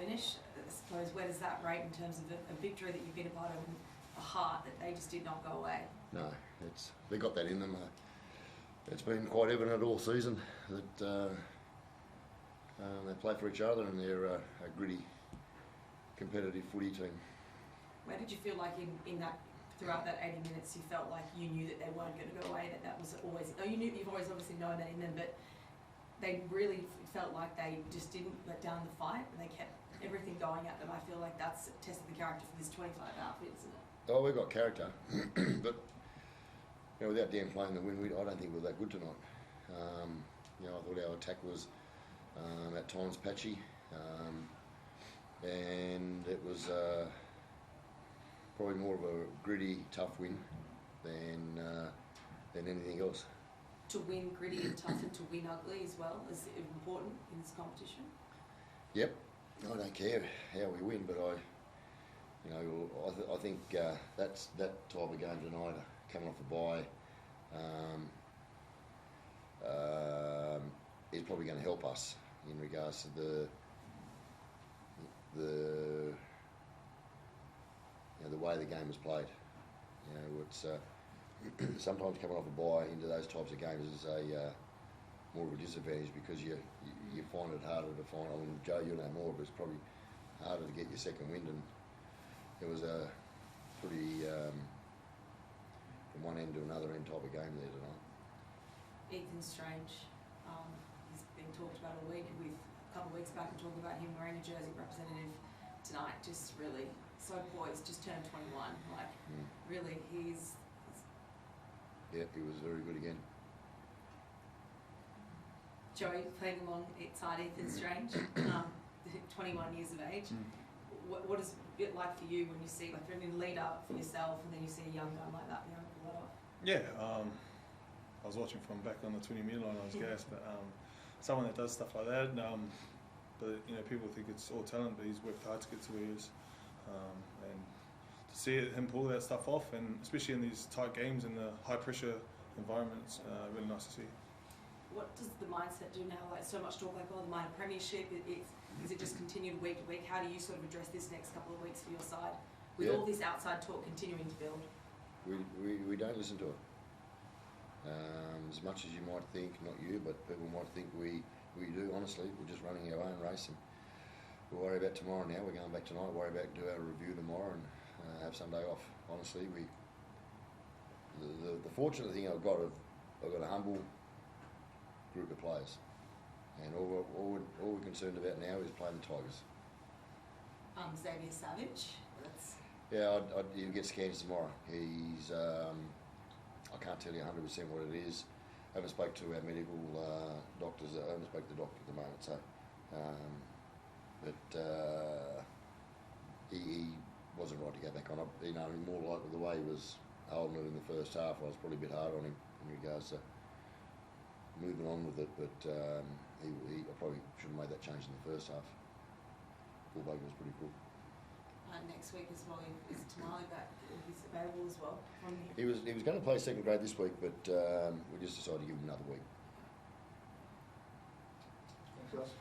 finish. I suppose, where does that rate in terms of a victory that you've been a part of and a heart that they just did not go away? No, they got that in them. It's been quite evident all season that they play for each other and they're a gritty, competitive footy team. Where did you feel like in that, throughout that 80 minutes, you felt like you knew that they weren't going to go away, that was always, you've always obviously known that in them, but they really felt like they just didn't let down the fight and they kept everything going at them. I feel like that's tested the character for this 25 outfit, isn't it? Oh, we've got character, but without Dan playing the win, I don't think we were that good tonight. I thought our attack was at times patchy, and it was probably more of a gritty, tough win than anything else. To win gritty and tough and to win ugly as well is important in this competition? Yep, I don't care how we win, but I think that's that type of game tonight, coming off a bye, is probably going to help us in regards to the way the game is played. It's sometimes coming off a bye into those types of games is more of a disadvantage because you find it harder to find. I mean, Joe, you know more, but it's probably harder to get your second wind, and it was a pretty from one end to another end type of game there tonight. Ethan Strange, he's been talked about all week. With a couple of weeks back, we talked about him wearing a jersey representative tonight. Just really so poised. Just turned 21. Really, Yeah, he was very good again. Joey playing alongside Ethan Strange, 21 years of age. What is it like for you when you see, like, you're a leader for yourself and then you see a young gun like that behind the lot? Yeah, I was watching from back on the 20-metre line. I was gassed, but someone that does stuff like that. But people think it's all talent, but he's worked hard to get to where he is, and to see him pull that stuff off, and especially in these tight games in the high-pressure environments, really nice to see. What does the mindset do now? Like, so much talk, like, the minor premiership. Is it just continued week to week? How do you sort of address this next couple of weeks for your side with all this outside talk continuing to build? We don't listen to it. As much as you might think, not you, but people might think we do. Honestly, we're just running our own race, and we'll worry about tomorrow now. We're going back tonight. Worry about do our review tomorrow and have Sunday off. Honestly, the fortunate thing I've got a humble group of players, and all we're concerned about now is playing the Tigers. Xavier Savage. Yeah, he'll get scanned tomorrow. He's I can't tell you 100% what it is. I haven't spoke to our medical doctors. I haven't spoke to the doctor at the moment. So, he wasn't right to go back on. More like the way he was holding it in the first half. I was probably a bit hard on him in regards to moving on with it. But I probably should have made that change in the first half. Fullback was pretty cool. Next week as well, is Tamale back? He's available as well. He was going to play second grade this week, but we just decided to give him another week. Thanks, guys.